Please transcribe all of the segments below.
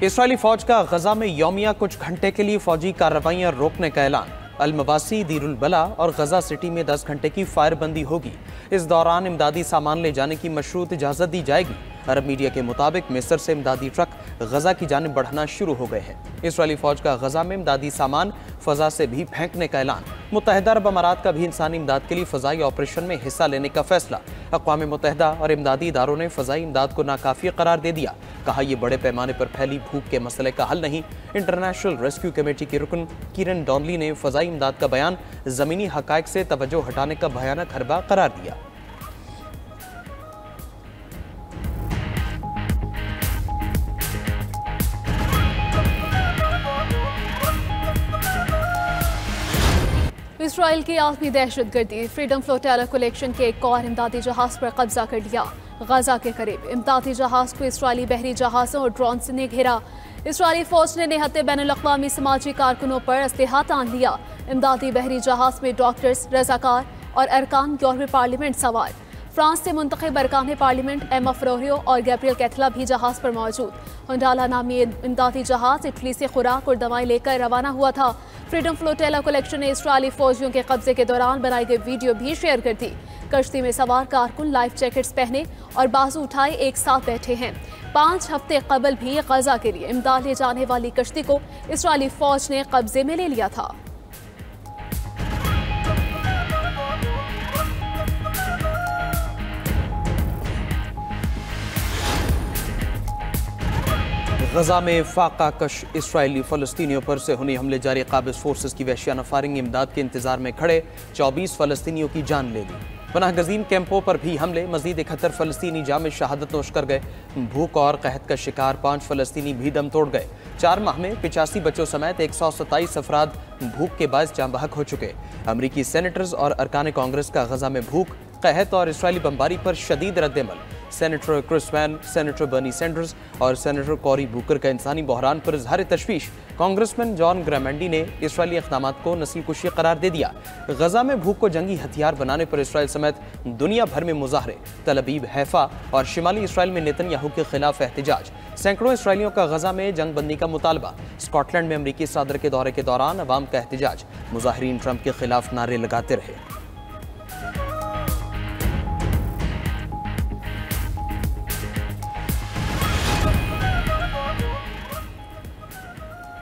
Israeli फौज का गजा में यौमिया कुछ घंटे के लिए फौजी कार्रवाइयां रोकने का ऐलान। अल-मवासी, दीरुल बला और गजा सिटी में 10 घंटे की फायरबंदी होगी। इस दौरान इमदादी सामान ले जाने की मशरूत इजाजत दी जाएगी। अरब मीडिया के मुताबिक मिस्र से इमदादी ट्रक गजा की जानिब बढ़ना शुरू हो गए हैं। इसराइली फौज का गजा में इमदादी सामान फजा से भी फेंकने का ऐलान। मुत्तहिदा अरब अमारात का भी इंसानी इमदाद के लिए फजाई ऑपरेशन में हिस्सा लेने का फैसला। अक़वाम मुत्तहिदा और इमदादी इदारों ने फजाई इमदाद को नाकाफी करार दे दिया। कहा यह बड़े पैमाने पर फैली भूख के मसले का हल नहीं। इंटरनेशनल रेस्क्यू कमेटी की रुकन किरण डॉनली ने फजाई इमदाद का बयान जमीनी हकायक से तवज्जो हटाने का भयानक हरबा करार दिया। इसराइल की आलमी दहशतगर्दी, फ्रीडम फ्लोटेला कलेक्शन के एक और इमदादी जहाज पर कब्जा कर लिया। गजा के करीब इमदादी जहाज को इसराइली बहरी जहाज़ों और ड्रोन से ने घेरा। इसराइली फौज ने निहत्ते बैनुल-अक़वामी समाजी कारकुनों पर असलहा तान लिया। इमदादी बहरी जहाज में डॉक्टर्स, रज़ाकार और अरकान यूरोपीय पार्लियामेंट सवार। फ्रांस से मुंतखब अरकान पार्लियामेंट एमा फ्रोरियो और गैब्रियल कैथला भी जहाज पर मौजूद। होंडाला नामी इमदादी जहाज इटली से खुराक और दवाएं लेकर रवाना हुआ था। फ्रीडम फ्लोटेला कलेक्शन ने इसराइली फौजियों के कब्जे के दौरान बनाई गई वीडियो भी शेयर कर दी। कश्ती में सवार कारकुन लाइफ जैकेट्स पहने और बाजू उठाए एक साथ बैठे हैं। 5 हफ्ते कबल भी गजा के लिए इमदाद ले जाने वाली कश्ती को इसराइली फौज ने कब्जे में ले लिया था। गजा में फाका कश इसराइली फ़लस्तीनियों पर सेहूनी हमले जारी। काबिज़ फोर्सेस की वहशियाना फायरिंग, इमदाद के इंतजार में खड़े 24 फ़लस्तीनियों की जान ले ली। पनाह गज़ीन कैंपों पर भी हमले, मजीद 71 फ़लस्तीनी जाम शहादत नोश कर गए। भूख और कहत का शिकार 5 फ़लस्तीनी भी दम तोड़ गए। 4 माह में 85 बच्चों समेत 127 अफराद भूख के बायस जाम बहक हो चुके। अमरीकी सेनेटर्स और अरकान कांग्रेस का गजा में भूख, कहत और इसराइली बमबारी पर शदीद रद्द-ए-अमल। Senator Chris Van, senator Bernie Sanders और सेनेटर कॉरी बूकर का इंसानी बहरान पर इजहार तशवीश। कांग्रेसमैन जॉन ग्रामेंडी ने इसराइली इक़दामात को नस्लकुशी करार दे दिया। गजा में भूख को जंगी हथियार बनाने पर इसराइल समेत दुनिया भर में मुजाहरे। तल अबीब, हैफा और शिमाली इसराइल में नेतन्याहू के खिलाफ एहतजाज। सैकड़ों इसराइलियों का गजा में जंग बंदी का मुतालबा। स्कॉटलैंड में अमरीकी सदर के दौरे के दौरान अवाम का एहतजाज। मुजाहिरीन ट्रंप के खिलाफ नारे लगाते रहे।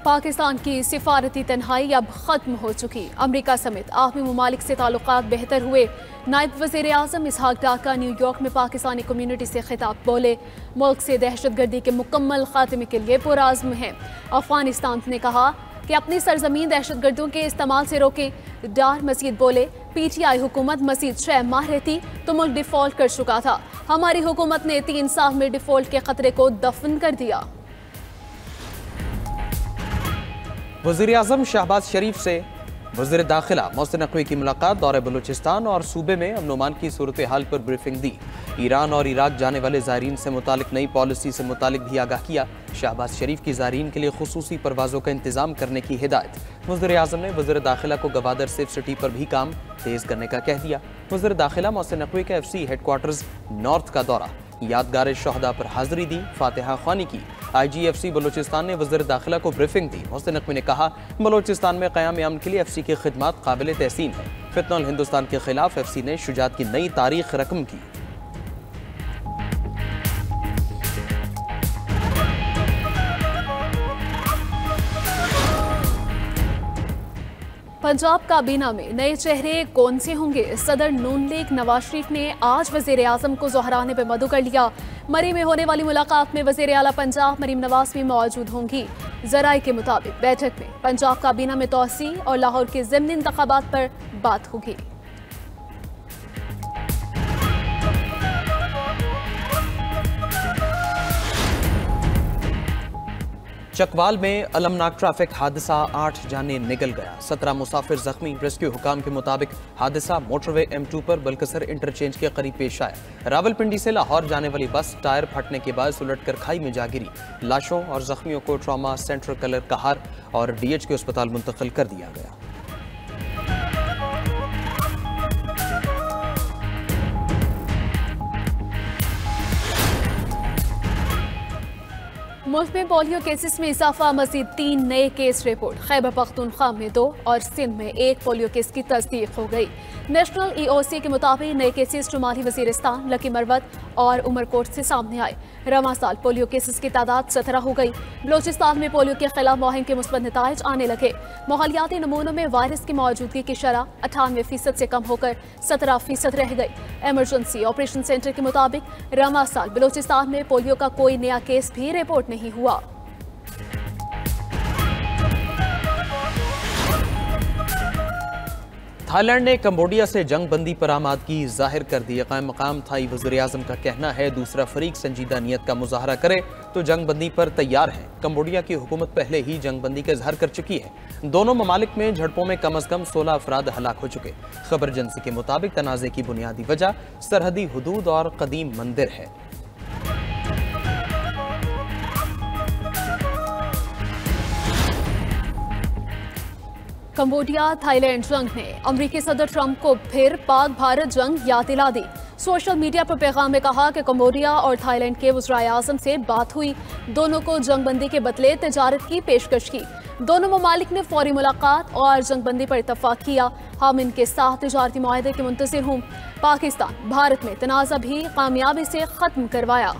पाकिस्तान की सिफारती तन्हाई अब खत्म हो चुकी। अमरीका समेत आलमी ममालिक से ताल्लुकात बेहतर हुए। नायब वज़ीर आज़म इसहाक डार का न्यूयॉर्क में पाकिस्तानी कम्यूनिटी से खिताब। बोले, मुल्क से दहशतगर्दी के मुकम्मल खात्मे के लिए पुरआज़्म है। अफगानिस्तान ने कहा कि अपनी सरजमीन दहशतगर्दों के इस्तेमाल से रोके। डार मजीद बोले, PTI हुकूमत मजीद 6 माह रहती तो मुल्क डिफॉल्ट कर चुका था। हमारी हुकूमत ने 3 साल में डिफॉल्ट के खतरे को दफन कर दिया। वज़ीर आज़म शहबाज शरीफ से वज़ीर दाखिला मोहसिन नकवी की मुलाकात। दौरे बलूचिस्तान और सूबे में अमन अमान की सूरत हाल पर ब्रीफिंग दी। ईरान और इराक जाने वाले ज़ायरीन से मुतालिक नई पॉलिसी से मुतालिक भी आगाह किया। शहबाज शरीफ की ज़ायरीन के लिए खुसूसी परवाज़ों का इंतज़ाम करने की हिदायत। वज़ीर आज़म ने वज़ीर दाखिला को गवादर सेफ सिटी पर भी काम तेज़ करने का कह दिया। वज़ीर दाखिला मोहसिन नकवी के FC हेडक्वार्टर्स नॉर्थ का दौरा। यादगार शहदा पर हाजिरी दी, फातिहा ख्वानी की। IGFC बलूचिस्तान ने वज़ीर दाखिला को ब्रीफिंग दी। मोहसिन नकवी ने कहा, बलूचिस्तान में क़याम अमन के लिए FC की खिदमत काबिल तहसीन है। फितनल हिंदुस्तान के खिलाफ FC ने शुजात की नई तारीख रकम की। पंजाब काबीना में नए चेहरे कौन से होंगे? सदर नून लीग नवाज शरीफ ने आज वज़ीर आज़म को ज़ोहराने पे मदु कर लिया। मरी में होने वाली मुलाकात में वज़ीर आला पंजाब मरीम नवाज भी मौजूद होंगी। ज़राए के मुताबिक बैठक में पंजाब काबीना में तोसी और लाहौर के ज़िमनी इंतखाबात पर बात होगी। चकवाल में अलमनाक ट्रैफिक हादसा, 8 जाने निकल गया, 17 मुसाफिर जख्मी। रेस्क्यू हुकाम के मुताबिक हादसा मोटरवे M2 पर बलकसर इंटरचेंज के करीब पेश आया। रावलपिंडी से लाहौर जाने वाली बस टायर फटने के बाद उलटकर खाई में जा गिरी। लाशों और जख्मियों को ट्रॉमा सेंटर कलर कहार और DH के अस्पताल मुंतकिल कर दिया गया। मुल्क में पोलियो केसेस में इजाफा, मजीद 3 नए केस रिपोर्ट। खैबर पख्तूनख्वा में 2 और सिंध में 1 पोलियो केस की तस्दीक हो गई। नेशनल EOC के मुताबिक नए केसेस शुमाली वजीरिस्तान, लकी मरवत और उमरकोट से सामने आए। रवां साल पोलियो केसेस की तादाद 17 हो गई। बलोचिस्तान में पोलियो के खिलाफ मुहिम के मुस्बत नताइज आने लगे। माहौलियाती नमूनों में वायरस की मौजूदगी की शरह 98% से कम होकर 17% रह गई। एमरजेंसी ऑपरेशन सेंटर के मुताबिक रवां साल बलोचिस्तान में पोलियो का कोई नया केस भी रिपोर्ट नहीं हुआ। थाईलैंड ने कंबोडिया से जंग बंदी पर आमादगी जाहिर कर दी। कायम मकाम थाई वज़ीर-ए-आज़म का कहना है दूसरा फरीक संजीदा नीयत का मुजाहरा करे तो जंग बंदी पर तैयार है। कंबोडिया की हुकूमत पहले ही जंग बंदी का इजहार कर चुकी है। दोनों ममालिक में झड़पों में कम अज कम 16 अफराद हलाक हो चुके। खबर एजेंसी के मुताबिक तनाज़े की बुनियादी वजह सरहदी हुदूद और कदीम मंदिर है। कंबोडिया थाईलैंड जंग ने अमरीकी सदर ट्रंप को फिर पाक भारत जंग याद दिला दी। सोशल मीडिया पर पैगाम में कहा कि कंबोडिया और थाईलैंड के वज़ीर-ए-आज़म से बात हुई। दोनों को जंगबंदी के बदले तजारत की पेशकश की। दोनों ममालिक ने फौरी मुलाकात और जंगबंदी पर इत्तफाक किया। हम इनके साथ तजारती मुआहदे के मुंतज़िर हूँ। पाकिस्तान भारत में तनाज़ा भी कामयाबी से ख़त्म करवाया।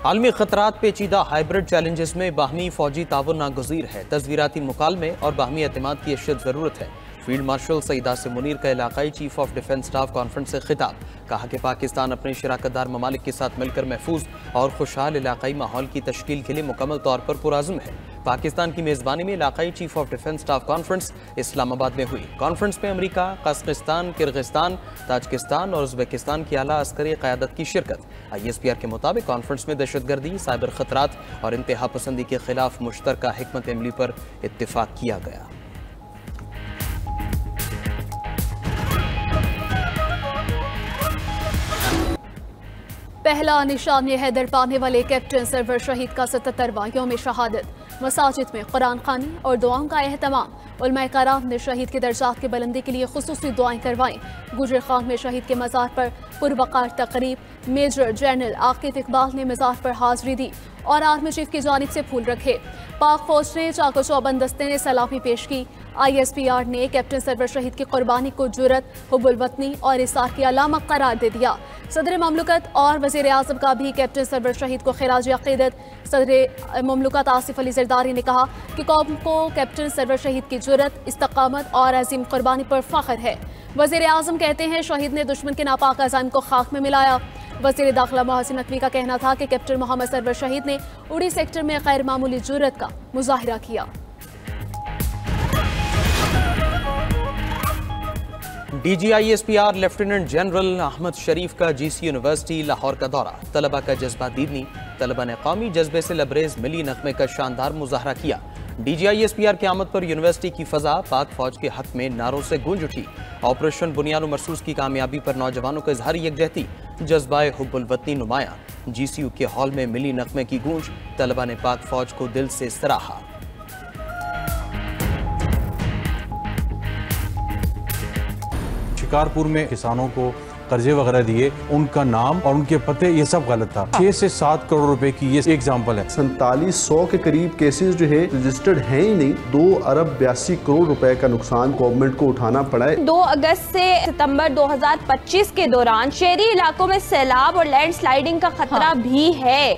आलमी खतरात पेचीदा हाइब्रिड चैलेंजेस में बाहमी फौजी ताउन नागुज़ीर है। तज़वीराती मुकालमे और बाहमी एतमाद की अशद ज़रूरत है। फील्ड मार्शल सईद आसिम मुनीर का इलाकाई chief of defence staff conference से खिताब। कहा कि पाकिस्तान अपने शराकतदार ममालिक के साथ मिलकर महफूज और खुशहाल इलाकाई माहौल की तश्कील के लिए मुकम्मल तौर पर पुराज़म है। पाकिस्तान की मेज़बानी में इलाकाई chief of defence staff conference Islamabad में हुई। कॉन्फ्रेंस में अमरीका, कज़किस्तान, किर्गिस्तान, ताजिकिस्तान और उज़्बेकिस्तान की आला अस्करी क़यादत की शिरकत। ISPR के मुताबिक कॉन्फ्रेंस में दहशतगर्दी, साइबर खतरात और इंतहा पसंदी के खिलाफ मुश्तरका हिकमत अमली पर इत्तिफाक किया गया। पहला निशान हैदर पाने वाले कैप्टन सरवर शहीद का 77वां यौम शहादत। मसाजिद में कुरान खानी और दुआओं का एहतमाम। उलमाए कराम ने शहीद के दर्जात की बुलंदी के लिए खुसूसी दुआएं करवाईं। गुजर खान में शहीद के मज़ार पर पुरवकार तकरीब। मेजर जनरल आकिब इकबाल ने मज़ार पर हाजिरी दी और आर्मी चीफ की जानिब से फूल रखे। पाक फौज ने चाको चौबंद दस्ते ने सलामी पेश की। ISPR ने कैप्टन सरवर शहीद की कुर्बानी को जुर्रत, हुब्बुल वतनी और इसार की अलामत करार दे दिया। सदर ममलकत और वज़ीर-ए-आज़म का भी कैप्टन सरवर शहीद को खिराज अक़ीदत। सदर ममलकत आसिफ अली ज़रदारी ने कहा कि कौम को कैप्टन सरवर शहीद की जुर्रत, इस्तकामत और अज़ीम कुर्बानी पर फ़ख्र है। वज़ीर-ए-आज़म कहते हैं शहीद ने दुश्मन के नापाक अज़ाइम को खाक में मिलाया। वज़ीर दाखिला मोहसिन नकवी का कहना था कि कैप्टन मोहम्मद सरवर शहीद ने उड़ी सेक्टर में गैर मामूली जुर्रत का मुजाहिरा किया। DG ISPR lieutenant general Ahmed Sharif का GC यूनिवर्सिटी लाहौर का दौरा। तलबा का जज्बा दीदनी। तलबा ने कौमी जज्बे से लबरेज मिली नगमे का शानदार मुजाहरा किया। DG ISPR की आमद पर यूनिवर्सिटी की फजा पाक फौज के हक में नारों से गूंज उठी। ऑपरेशन बुनियाद मरसूस की कामयाबी पर नौजवानों का इजहारी यकजहती। जज्बाए हुब्बुल वतनी नुमाया। GCU के हॉल में मिली नगमे की गूंज। तलबा ने पाक फौज को दिल से सराहा। शिकारपुर में किसानों को कर्जे वगैरह दिए, उनका नाम और उनके पते ये सब गलत था। 6 से 7 करोड़ रुपए की ये एग्जाम्पल है। 4700 के करीब केसेस जो है रजिस्टर्ड हैं ही नहीं। 2 अरब 82 करोड़ रुपए का नुकसान गवर्नमेंट को उठाना पड़ा है। 2 अगस्त से सितंबर 2025 के दौरान शहरी इलाकों में सैलाब और लैंडस्लाइडिंग का खतरा भी है।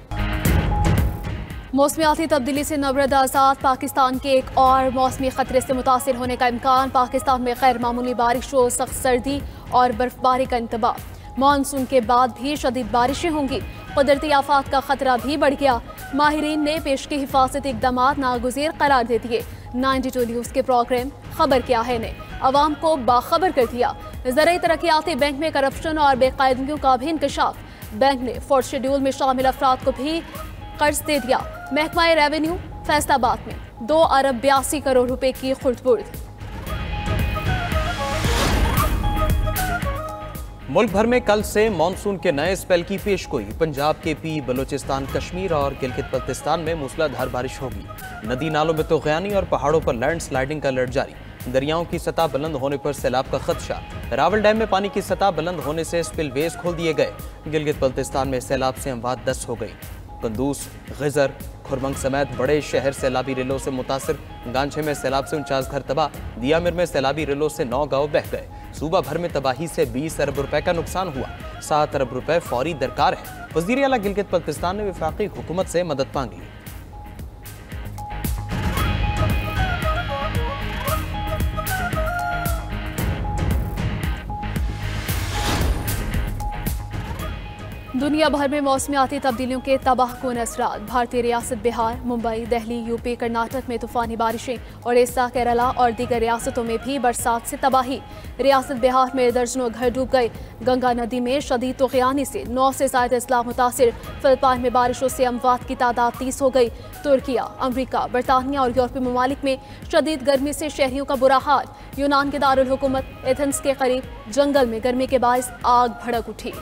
मौसमियाती तब्दीली से नबरद आज़ाद। पाकिस्तान के एक और मौसमी खतरे से मुतासिर होने का इम्कान। पाकिस्तान में गैर मामूली बारिश हो, सख्त सर्दी और बर्फबारी का इंतबा। मानसून के बाद भी शदीद बारिशें होंगी। कुदरती आफात का खतरा भी बढ़ गया। माहिरीन ने पेश की हिफाजती इक़दामात नागुज़ीर करार दे दिए। 92 न्यूज़ के प्रोग्राम खबर क्या है ने अवाम को बाखबर कर दिया। ज़राई तरक्याती बैंक में करप्शन और बेकायदगियों का भी इंकशाफ। बैंक ने फोर्थ शेड्यूल में शामिल अफराद को भी कर्ज दे दिया। महकमा रेवेन्यू फैसलाबाद में 2 अरब 82 करोड़ रुपए की खुर्द-बुर्द। मुल्क भर में कल से मानसून के नए स्पेल की पेशगोई। पंजाब, KP, बलूचिस्तान, कश्मीर और गिलगित बल्तिस्तान में मूसलाधार बारिश होगी। नदी नालों में तूफ़ानी और पहाड़ों पर लैंडस्लाइडिंग का अलर्ट जारी। दरियाओं की सतह बुलंद होने पर सैलाब का खदशा। रावल डैम में पानी की सतह बुलंद होने से स्पिलवेज खोल दिए गए। गिलगित बल्तिस्तान में सैलाब से अमवात 10 हो गई। कंदूस, गिजर, खुरमंग समेत बड़े शहर सैलाबी रिलों से मुतासिर। गांछे में सैलाब से 49 घर तबाह। दियामिर में सैलाबी रिलों से 9 गांव बह गए। सूबा भर में तबाही से 20 अरब रुपए का नुकसान हुआ। 7 अरब रुपए फौरी दरकार है। वज़ीर आला गिलगित बल्तिस्तान ने वफाकी हुकूमत से मदद मांगी। दुनिया भर में मौसमियाती तब्दीलियों के तबाहकुन असरात। भारतीय रियासत बिहार, मुंबई, दिल्ली, यूपी, कर्नाटक में तूफानी बारिशें। ओडिशा, केरला और दीगर रियासतों में भी बरसात से तबाही। रियासत बिहार में दर्जनों घर डूब गए। गंगा नदी में शदीद तूफ़ानी से 9 से ज़ायद अजला मुतासिर। फिलिपाइन में बारिशों से अमवात की तादाद 30 हो गई। तुर्किया, अमरीका, बरतानिया और यूरोपीय ममालिक में शदीद गर्मी से शहरियों का बुरा हाल। यूनान के दारुल हुकूमत एथेंस के करीब जंगल में गर्मी के बायस आग भड़क उठी।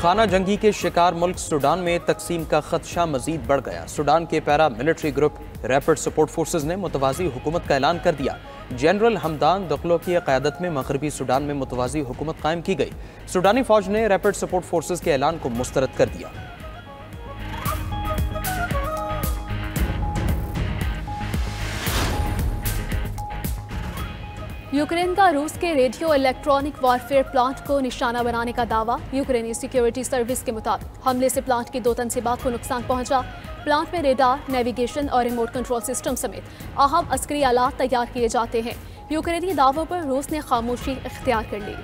खाना जंगी के शिकार मुल्क सूडान में तकसीम का खदशा मजीद बढ़ गया। सूडान के para military group rapid support forces ने मुतवाज़ी हुकूमत का ऐलान कर दिया। जनरल हमदान दगलो की क़यादत में मगरबी सूडान में मुतवाज़ी हुकूमत कायम की गई। सूडानी फौज ने रैपिड सपोर्ट फोर्सेज के ऐलान को मुस्तरद कर दिया। यूक्रेन का रूस के रेडियो इलेक्ट्रॉनिक वॉरफेयर प्लांट को निशाना बनाने का दावा। यूक्रेनी सिक्योरिटी सर्विस के मुताबिक हमले से प्लांट की 2 तनसीबात को नुकसान पहुंचा। प्लांट में रेडार, नेविगेशन और रिमोट कंट्रोल सिस्टम समेत अहम अस्करी आलात तैयार किए जाते हैं। यूक्रेनी दावों पर रूस ने खामोशी इख्तियार कर ली।